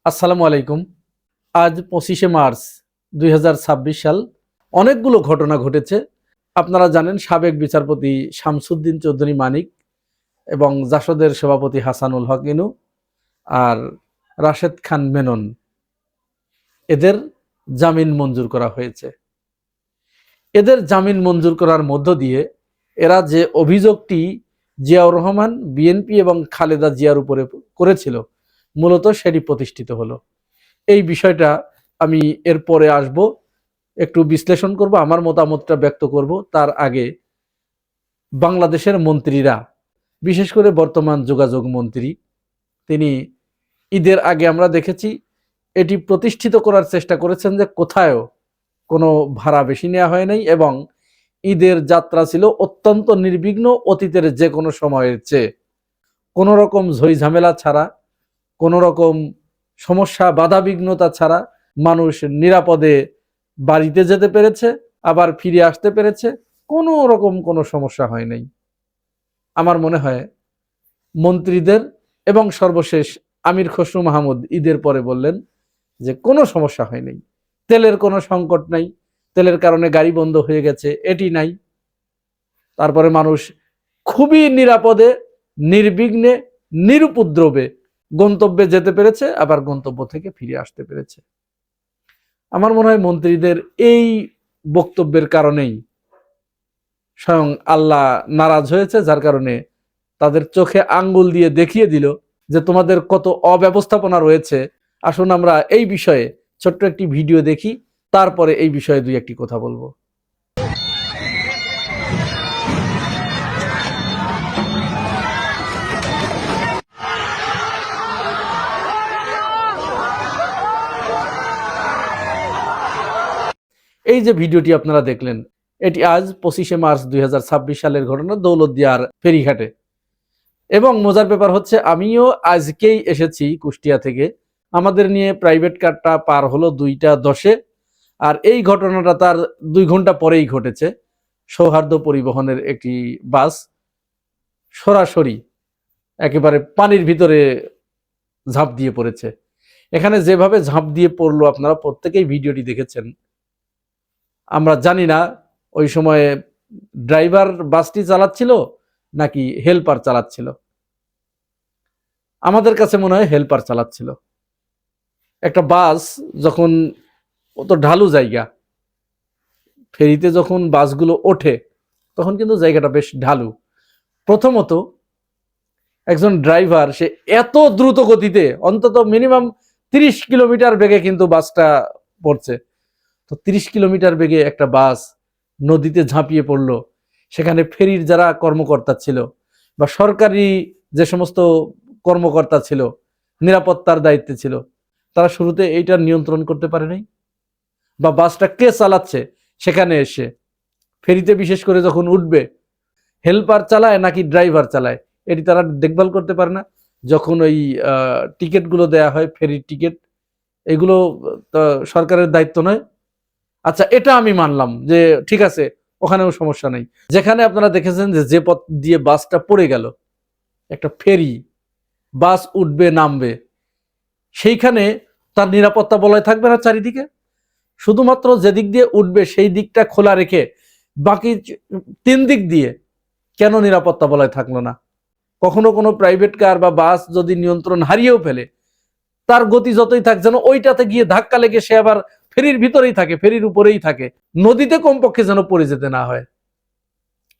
আসসালামু আলাইকুম। আজ 25শে মার্চ 2026 সাল। অনেকগুলো ঘটনা ঘটেছে। আপনারা জানেন সাবেক বিচারপতি শামসুদ্দিন চৌধুরী মানিক এবং জাসদের সভাপতি হাসানুল হক ইনু আর রাশেদ খান মেনন, এদের জামিন মঞ্জুর করা হয়েছে। এদের জামিন মঞ্জুর করার মধ্য দিয়ে এরা যে অভিযোগটি জিয়াউর রহমান, বিএনপি এবং খালেদা জিয়ার উপরে করেছিল, মূলত সেটি প্রতিষ্ঠিত হলো। এই বিষয়টা আমি এরপরে আসব, একটু বিশ্লেষণ করব, আমার মতামতটা ব্যক্ত করব। তার আগে বাংলাদেশের মন্ত্রীরা, বিশেষ করে বর্তমান যোগাযোগ মন্ত্রী, তিনি ঈদের আগে আমরা দেখেছি এটি প্রতিষ্ঠিত করার চেষ্টা করেছেন যে কোথায়ও কোনো ভাড়া বেশি নেওয়া হয় নাই এবং ঈদের যাত্রা ছিল অত্যন্ত নির্বিঘ্ন, অতীতের যে কোনো সময়ের চেয়ে। কোনো রকম ঝই ঝামেলা ছাড়া, কোনো রকম সমস্যা বাধাবিঘ্নতা ছাড়া মানুষ নিরাপদে বাড়িতে যেতে পেরেছে, আবার ফিরে আসতে পেরেছে। কোনো রকম কোনো সমস্যা হয় নাই। আমার মনে হয় মন্ত্রীদের এবং সর্বশেষ আমির খসরু মাহমুদ ঈদের পরে বললেন যে কোনো সমস্যা হয় নাই, তেলের কোনো সংকট নাই, তেলের কারণে গাড়ি বন্ধ হয়ে গেছে এটি নাই। তারপরে মানুষ খুবই নিরাপদে, নির্বিঘ্নে, নিরুপদ্রবে গন্তব্যে যেতে পেরেছে, আবার গন্তব্য থেকে ফিরে আসতে পেরেছে। আমার মনে হয় মন্ত্রীদের এই বক্তব্যের কারণেই স্বয়ং আল্লাহ নারাজ হয়েছে, যার কারণে তাদের চোখে আঙ্গুল দিয়ে দেখিয়ে দিল যে তোমাদের কত অব্যবস্থাপনা রয়েছে। আসুন আমরা এই বিষয়ে ছোট্ট একটি ভিডিও দেখি, তারপরে এই বিষয়ে দুই একটি কথা বলবো। এই যে ভিডিওটি আপনারা দেখলেন, এটি আজ 25শে মার্চ 2026 সালের ঘটনা, দৌলতদিয়ার ফেরিঘাটে। এবং মজার ব্যাপার হচ্ছে আমিও আজকেই এসেছি কুষ্টিয়া থেকে। আমাদের নিয়ে প্রাইভেট কারটা পার হলো 2টা 10-এ, আর এই ঘটনাটা তার 2 ঘন্টা পরেই ঘটেছে। সৌহার্দ্য পরিবহনের একটি বাস সরাসরি একেবারে পানির ভিতরে ঝাঁপ দিয়ে পড়েছে। এখানে যেভাবে ঝাঁপ দিয়ে পড়লো আপনারা প্রত্যেকেই ভিডিওটি দেখেছেন। আমরা জানি না ওই সময়ে ড্রাইভার বাসটি চালাচ্ছিল নাকি হেল্পার চালাচ্ছিল। আমাদের কাছে মনে হয় হেল্পার চালাচ্ছিল। একটা বাস যখন, অত ঢালু জায়গা, ফেরিতে যখন বাসগুলো ওঠে তখন কিন্তু জায়গাটা বেশ ঢালু। প্রথমত একজন ড্রাইভার সে এত দ্রুত গতিতে, অন্তত মিনিমাম 30 কিলোমিটার বেগে কিন্তু বাসটা পড়ছে। তো 30 কিলোমিটার বেগে একটা বাস নদীতে ঝাঁপিয়ে পড়লো। সেখানে ফেরির যারা কর্মকর্তা ছিল বা সরকারি যে সমস্ত কর্মকর্তা ছিল, নিরাপত্তার দায়িত্বে ছিল, তারা শুরুতে এইটা নিয়ন্ত্রণ করতে পারে নাই। বা বাসটা কে চালাচ্ছে সেখানে এসে ফেরিতে বিশেষ করে যখন উঠবে, হেল্পার চালায় নাকি ড্রাইভার চালায় এটি তারা দেখভাল করতে পারে না। যখন ওই টিকিটগুলো দেয়া হয়, ফেরির টিকিট, এগুলো সরকারের দায়িত্ব নয়। আচ্ছা, এটা আমি মানলাম যে ঠিক আছে, ওখানেও সমস্যা নেই। যেখানে আপনারা দেখেছেন যে পথ দিয়ে বাসটা পড়ে গেল, একটা ফেরি, বাস উঠবে নামবে, সেইখানে তার নিরাপত্তা বলয় থাকবে না চারিদিকে। শুধুমাত্র যেদিক দিয়ে উঠবে সেই দিকটা খোলা রেখে বাকি 3 দিক দিয়ে কেন নিরাপত্তা বলয় থাকলো না? কখনো কোনো প্রাইভেট কার বা বাস যদি নিয়ন্ত্রণ হারিয়েও ফেলে, তার গতি যতই থাক, যেন ওইটাতে গিয়ে ধাক্কা লেগে সে আবার ফেরির ভিতরেই থাকে, ফেরির উপরেই থাকে, নদীতে কমপক্ষে যেন পড়ে যেতে না হয়।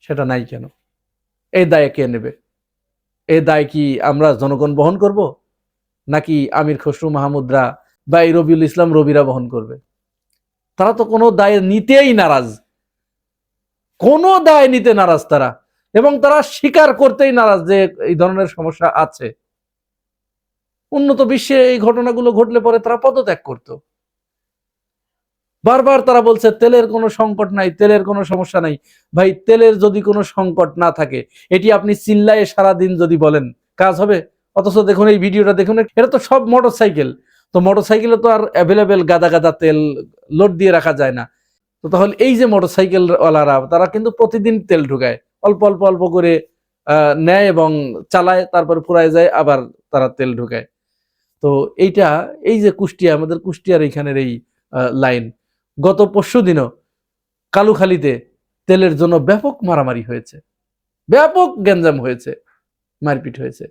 সেটা নাই কেন? এই দায় কে নেবে? এই দায় কি আমরা জনগণ বহন করব, নাকি আমির খসরু মাহমুদরা বা এই রবিউল ইসলাম রবিরা বহন করবে? তারা তো কোনো দায় নিতেই নারাজ, কোনো দায় নিতে নারাজ তারা, এবং তারা স্বীকার করতেই নারাজ যে এই ধরনের সমস্যা আছে। উন্নত বিশ্বে এই ঘটনাগুলো ঘটলে পরে তারা পদত্যাগ করত। বারবার তারা বলছে তেলের কোনো সংকট নাই, তেলের কোনো সমস্যা নাই। ভাই, তেলের যদি কোনো সংকট না থাকে, এটি আপনি চিল্লায়ে সারাদিন যদি বলেন, কাজ হবে? অথচ দেখুন এই ভিডিওটা দেখুন, এটা তো সব মোটরসাইকেল। তো মোটরসাইকেলে তো আর অ্যাভেলেবেল গাদা গাদা তেল লোড দিয়ে রাখা যায় না। তো তাহলে এই যে মোটরসাইকেল ওয়ালারা, তারা কিন্তু প্রতিদিন তেল ঢুকায়, অল্প অল্প অল্প করে নেয় এবং চালায়, তারপর ফুরায় যায়, আবার তারা তেল ঢুকায়। তো এই যে কুষ্টিয়া, আমাদের কুষ্টিয়ার এইখানের এই লাইন, গত পরশুদিনও কালুখালীতে তেলের জন্য ব্যাপক মারামারি হয়েছে, ব্যাপক গ্যাঞ্জাম হয়েছে, মারপিট হয়েছে।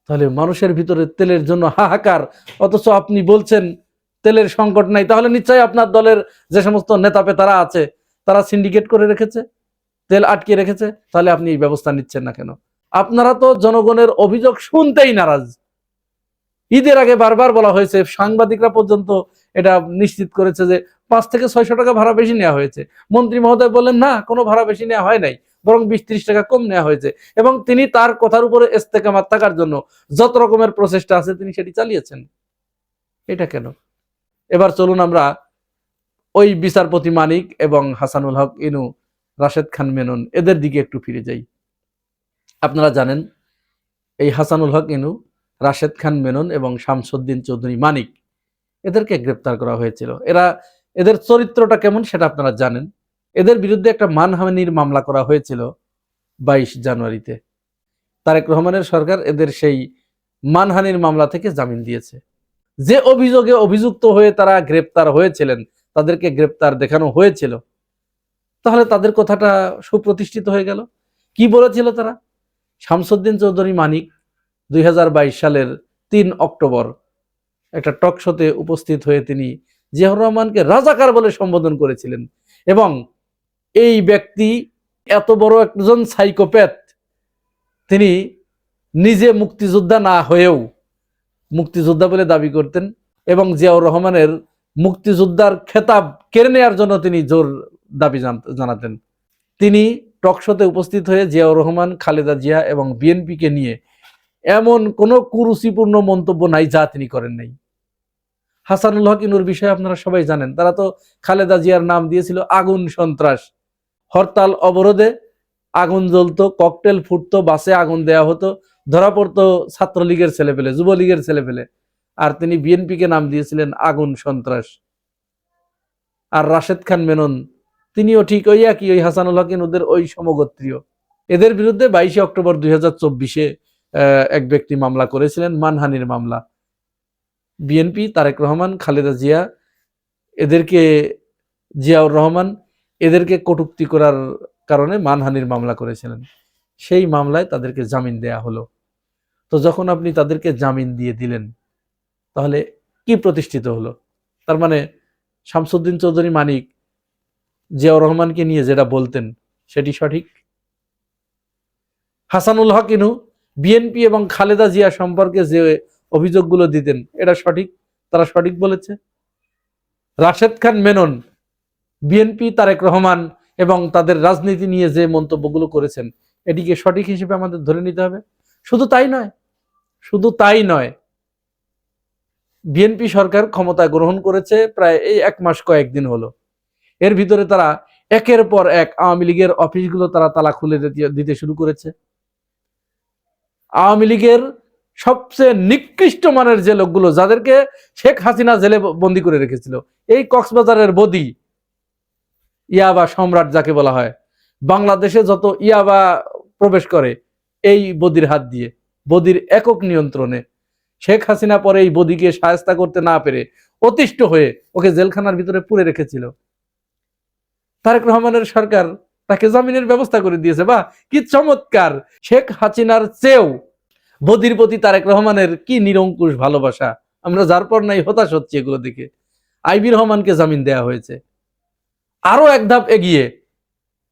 তাহলে মানুষের ভিতরে তেলের জন্য হাহাকার, অথচ আপনি বলছেন তেলের সংকট নাই। তাহলে নিশ্চয়ই আপনার দলের যে সমস্ত নেতা পেতারা আছে তারা সিন্ডিকেট করে রেখেছে, তেল আটকে রেখেছে। তাহলে আপনি এই ব্যবস্থা নিচ্ছেন না কেন? আপনারা তো জনগণের অভিযোগ শুনতেই নারাজ। ঈদের আগে বারবার বলা হয়েছে, সাংবাদিকরা পর্যন্ত এটা নিশ্চিত করেছে যে 5 থেকে 600 টাকা ভাড়া বেশি নেওয়া হয়েছে। মন্ত্রী মহোদয় বললেন না, কোনো ভাড়া বেশি নেওয়া হয় নাই, বরং 20-30 টাকা কম নেওয়া হয়েছে। এবং তিনি তার কথার উপরে ইস্তেকামাত থাকার জন্য যত রকমের প্রচেষ্টা আছে তিনি সেটি চালিয়েছেন। এটা কেন? এবার চলুন আমরা ওই বিচারপতি মানিক এবং হাসানুল হক ইনু, রাশেদ খান মেনন এদের দিকে একটু ফিরে যাই। আপনারা জানেন এই হাসানুল হক ইনু, রাশেদ খান মেনন এবং শামসুদ্দিন চৌধুরী মানিক এদেরকে গ্রেপ্তার করা হয়েছিল। এদের চরিত্রটা কেমন সেটা আপনারা জানেন। এদের বিরুদ্ধে একটা মানহানির মামলা করা হয়েছিল 22 জানুয়ারিতে। তারেক রহমানের সরকার এদের সেই মানহানির মামলা থেকে জামিন দিয়েছে। যে অভিযোগে অভিযুক্ত হয়ে তারা গ্রেপ্তার হয়েছিলেন, তাদেরকে গ্রেপ্তার দেখানো হয়েছিল, তাহলে তাদের কথাটা সুপ্রতিষ্ঠিত হয়ে গেল। কি বলেছিল তারা? শামসুদ্দিন চৌধুরী মানিক 2022 সালের 3 অক্টোবর একটা টক শোতে উপস্থিত হয়ে তিনি জিয়াউর রহমানকে রাজাকার বলে সম্বোধন করেছিলেন। এবং এই ব্যক্তি এত বড় একজন সাইকোপ্যাথ, তিনি নিজে মুক্তিযোদ্ধা না হয়েও মুক্তিযোদ্ধা বলে দাবি করতেন এবং জিয়াউর রহমানের মুক্তিযোদ্ধার খেতাব কেড়ে নেওয়ার জন্য তিনি জোর দাবি জানাতেন। তিনি টক শোতে উপস্থিত হয়ে জিয়াউর রহমান, খালেদা জিয়া এবং বিএনপিকে নিয়ে এমন কোনো কুরুচিপূর্ণ মন্তব্য নাই যা তিনি করেন নাই। হাসানুল হক ইনুর বিষয়ে আপনারা সবাই জানেন, তারা তো খালেদা জিয়ার নাম দিয়েছিল আগুন সন্ত্রাস। হরতাল অবরোধে আগুন জ্বলতো, ককটেল ফুটতো, বাসে আগুন দেয়া হতো, ধরা পড়তো ছাত্রলীগের ছেলেপেলে, যুবলীগের ছেলেপেলে, আর তিনি বিএনপিকে নাম দিয়েছিলেন আগুন সন্ত্রাস। আর রাশেদ খান মেনন তিনিও ঠিক ওই একই, ওই হাসানুল হক ইনুদের ওই সমগোত্রীয়। এদের বিরুদ্ধে 22 অক্টোবর 2024 এক ব্যক্তি মামলা করেছিলেন, মানহানির মামলা। বিএনপি, তারেক রহমান, খালেদা জিয়া, জিয়াউর রহমান এদেরকে কটূক্তি করার কারণে মানহানির মামলা করেছিলেন। সেই মামলায় তাদেরকে জামিন দেয়া হলো। তো যখন আপনি তাদেরকে জামিন দিয়ে দিলেন, তাহলে কি প্রতিষ্ঠিত হলো? তার মানে শামসুদ্দিন চৌধুরী মানিক জিয়াউর রহমানকে নিয়ে যেটা বলতেন সেটি সঠিক। হাসানুল হক ইনু বিএনপি এবং খালেদা জিয়া সম্পর্কে যে অভিযোগগুলো দিতেন এটা সঠিক, তারা সঠিক বলেছে। রাশেদ খান মেনন বিএনপি, তারেক রহমান এবং তাদের রাজনীতি নিয়ে যে মন্তব্যগুলো করেছেন এটিকে সঠিক হিসেবে আমাদের ধরে নিতে হবে। শুধু তাই নয়, বিএনপি সরকার ক্ষমতা গ্রহণ করেছে প্রায় এই 1 মাস কয়েকদিন হলো। এর ভিতরে তারা একের পর এক আওয়ামী লীগের অফিসগুলো তারা তালা খুলে দিতে শুরু করেছে। আওয়ামী লীগের সবচেয়ে নিকৃষ্ট মানের যে লোকগুলো, যাদেরকে শেখ হাসিনা জেলে বন্দী করে রেখেছিল, এই কক্সবাজারের বদি, ইয়াবা সম্রাট যাকে বলা হয়, বাংলাদেশে যত ইয়াবা প্রবেশ করে এই বদির হাত দিয়ে, বদির একক নিয়ন্ত্রণে। শেখ হাসিনা পরে এই বদিকে শায়েস্তা করতে না পেরে অতিষ্ঠ হয়ে ওকে জেলখানার ভিতরে পুরে রেখেছিল। তারেক রহমানের সরকার তাকে জামিনের ব্যবস্থা করে দিয়েছে। বা কি চমৎকার! শেখ হাসিনার চেয়েও বদির প্রতি তারেক রহমানের কি নিরঙ্কুশ ভালোবাসা, আমরা যার পর নাই হতাশ হচ্ছি এগুলো দেখে। আইবি রহমানকে জামিন দেয়া হয়েছে। আরো এক ধাপ এগিয়ে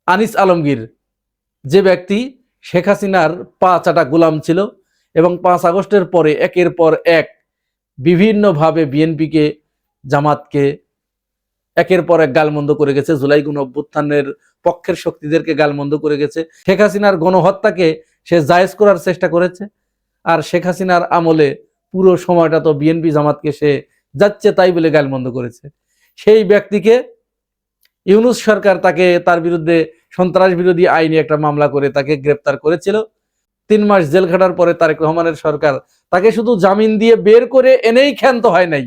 আনিস আলমগীর, যে ব্যক্তি শেখ হাসিনার পা চাটা গোলাম ছিল এবং 5 আগস্টের পরে একের পর এক বিভিন্নভাবে বিএনপিকে, জামাতকে একের পর এক গালমন্দ করে গেছে, জুলাই গণ অভ্যুত্থানের পক্ষের শক্তিদেরকে গালমন্দ করে গেছে, শেখ হাসিনার গণহত্যাকে সে জায়েজ করার চেষ্টা করেছে। আর শেখ হাসিনার আমলে পুরো সময়টা তো বিএনপি জামাতকে সে যাচ্ছে তাই বলে গালমন্দ করেছে। সেই ব্যক্তিকে ইউনূস সরকার তার বিরুদ্ধে সন্ত্রাস বিরোধী আইনে একটা মামলা করে তাকে গ্রেপ্তার করেছিল। 3 মাস জেল খাটার পরে তারেক রহমানের সরকার তাকে শুধু জামিন দিয়ে বের করে এনেই ক্ষান্ত হয় নাই,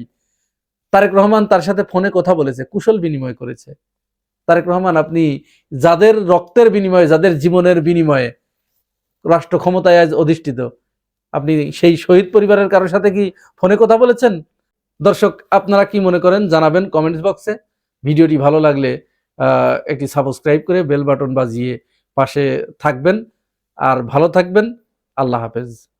তারেক রহমান তার সাথে ফোনে কথা বলেছে, কুশল বিনিময় করেছে। তারেক রহমান, আপনি যাদের রক্তের বিনিময়ে, যাদের জীবনের বিনিময়ে রাষ্ট্র ক্ষমতায় আজ অধিষ্ঠিত, আপনি সেই শহীদ পরিবারের কারোর সাথে কি ফোনে কথা বলেছেন? দর্শক, আপনারা কি মনে করেন জানাবেন কমেন্টস বক্সে। ভিডিওটি ভালো লাগলে একটি সাবস্ক্রাইব করে বেল বাটন বাজিয়ে পাশে থাকবেন। আর ভালো থাকবেন। আল্লাহ হাফেজ।